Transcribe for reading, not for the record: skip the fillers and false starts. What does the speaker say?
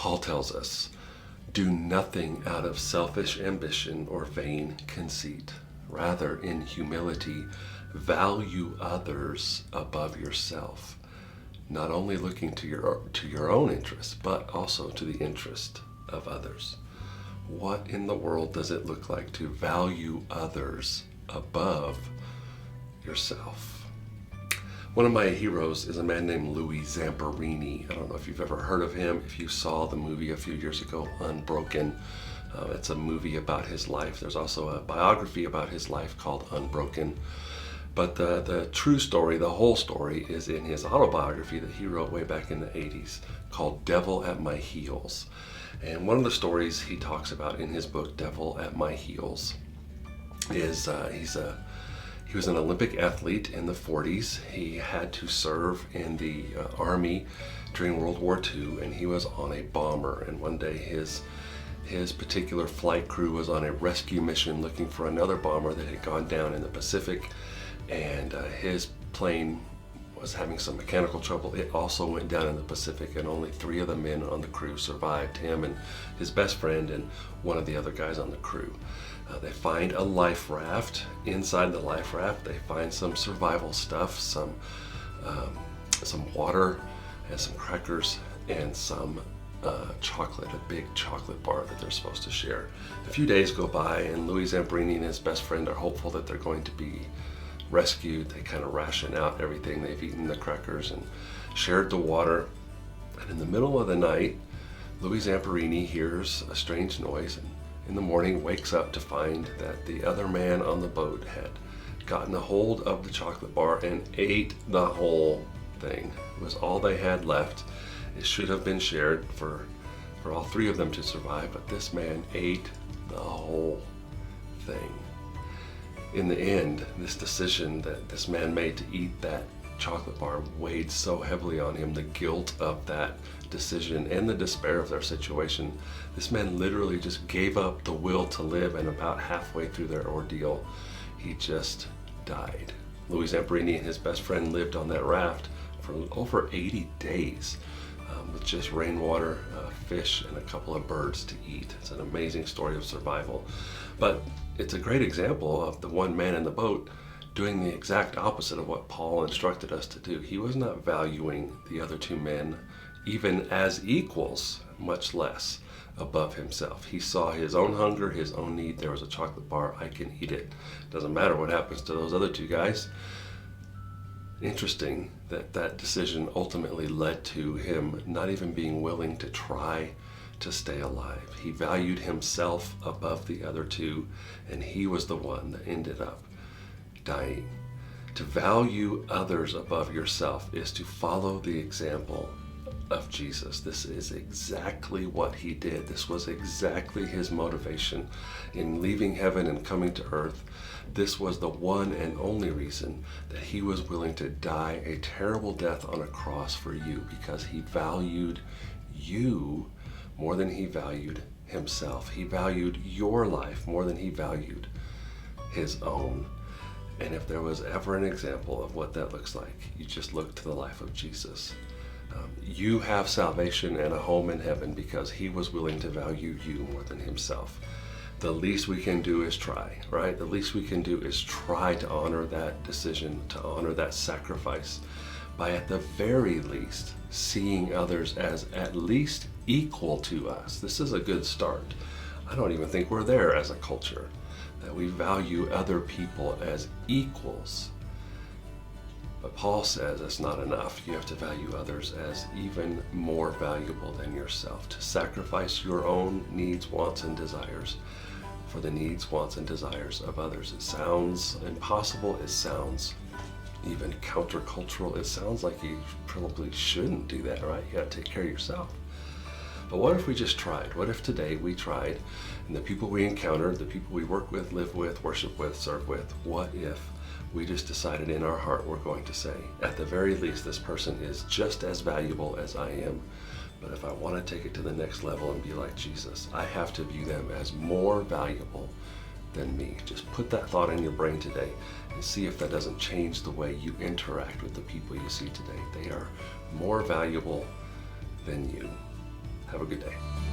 Paul tells us, do nothing out of selfish ambition or vain conceit. Rather, in humility, value others above yourself, not only looking to your own interests, but also to the interest of others. What in the world does it look like to value others above yourself? One of my heroes is a man named Louis Zamperini. I don't know if you've ever heard of him. If you saw the movie a few years ago, Unbroken, it's a movie about his life. There's also a biography about his life called Unbroken. But the true story, the whole story, is in his autobiography that he wrote way back in the 80s called Devo at My Heels. And one of the stories he talks about in his book, Devo at My Heels, is he was an Olympic athlete in the 40s. He had to serve in the Army during World War II, and he was on a bomber. And one day his particular flight crew was on a rescue mission looking for another bomber that had gone down in the Pacific, and his plane was having some mechanical trouble. It also went down in the Pacific, and only 3 of the men on the crew survived, him and his best friend and one of the other guys on the crew. They find a life raft. Inside the life raft, they find some survival stuff, some water and some crackers and some chocolate, a big chocolate bar that they're supposed to share. A few days go by, and Louis Zamperini and his best friend are hopeful that they're going to be rescued. They kind of ration out everything. They've eaten the crackers and shared the water. And in the middle of the night, Louis Zamperini hears a strange noise, and in the morning wakes up to find that the other man on the boat had gotten a hold of the chocolate bar and ate the whole thing. It was all they had left. It should have been shared for all 3 of them to survive, but this man ate the whole thing. In the end, this decision that this man made to eat that chocolate bar weighed so heavily on him, the guilt of that decision and the despair of their situation. This man literally just gave up the will to live, and about halfway through their ordeal, he just died. Louis Zamperini and his best friend lived on that raft for over 80 days with just rainwater, fish, and a couple of birds to eat. It's an amazing story of survival. But it's a great example of the one man in the boat doing the exact opposite of what Paul instructed us to do. He was not valuing the other 2 men even as equals, much less above himself. He saw his own hunger, his own need. There was a chocolate bar, I can eat it. Doesn't matter what happens to those other 2 guys. Interesting that that decision ultimately led to him not even being willing to try to stay alive. He valued himself above the other 2, and he was the one that ended up dying. To value others above yourself is to follow the example of Jesus. This is exactly what he did. This was exactly his motivation in leaving heaven and coming to earth. This was the one and only reason that he was willing to die a terrible death on a cross for you, because he valued you more than he valued himself. He valued your life more than he valued his own. And if there was ever an example of what that looks like, you just look to the life of Jesus. You have salvation and a home in heaven because he was willing to value you more than himself. The least we can do is try, right? The least we can do is try to honor that decision, to honor that sacrifice, by at the very least seeing others as at least equal to us. This is a good start. I don't even think we're there as a culture, that we value other people as equals. But Paul says it's not enough. You have to value others as even more valuable than yourself, to sacrifice your own needs, wants, and desires for the needs, wants, and desires of others. It sounds impossible. It sounds even countercultural. It sounds like you probably shouldn't do that, right? You got to take care of yourself. But what if we just tried? What if today we tried, and the people we encountered, the people we work with, live with, worship with, serve with, what if we just decided in our heart we're going to say, at the very least, this person is just as valuable as I am, but if I want to take it to the next level and be like Jesus, I have to view them as more valuable than me. Just put that thought in your brain today and see if that doesn't change the way you interact with the people you see today. They are more valuable than you. Have a good day.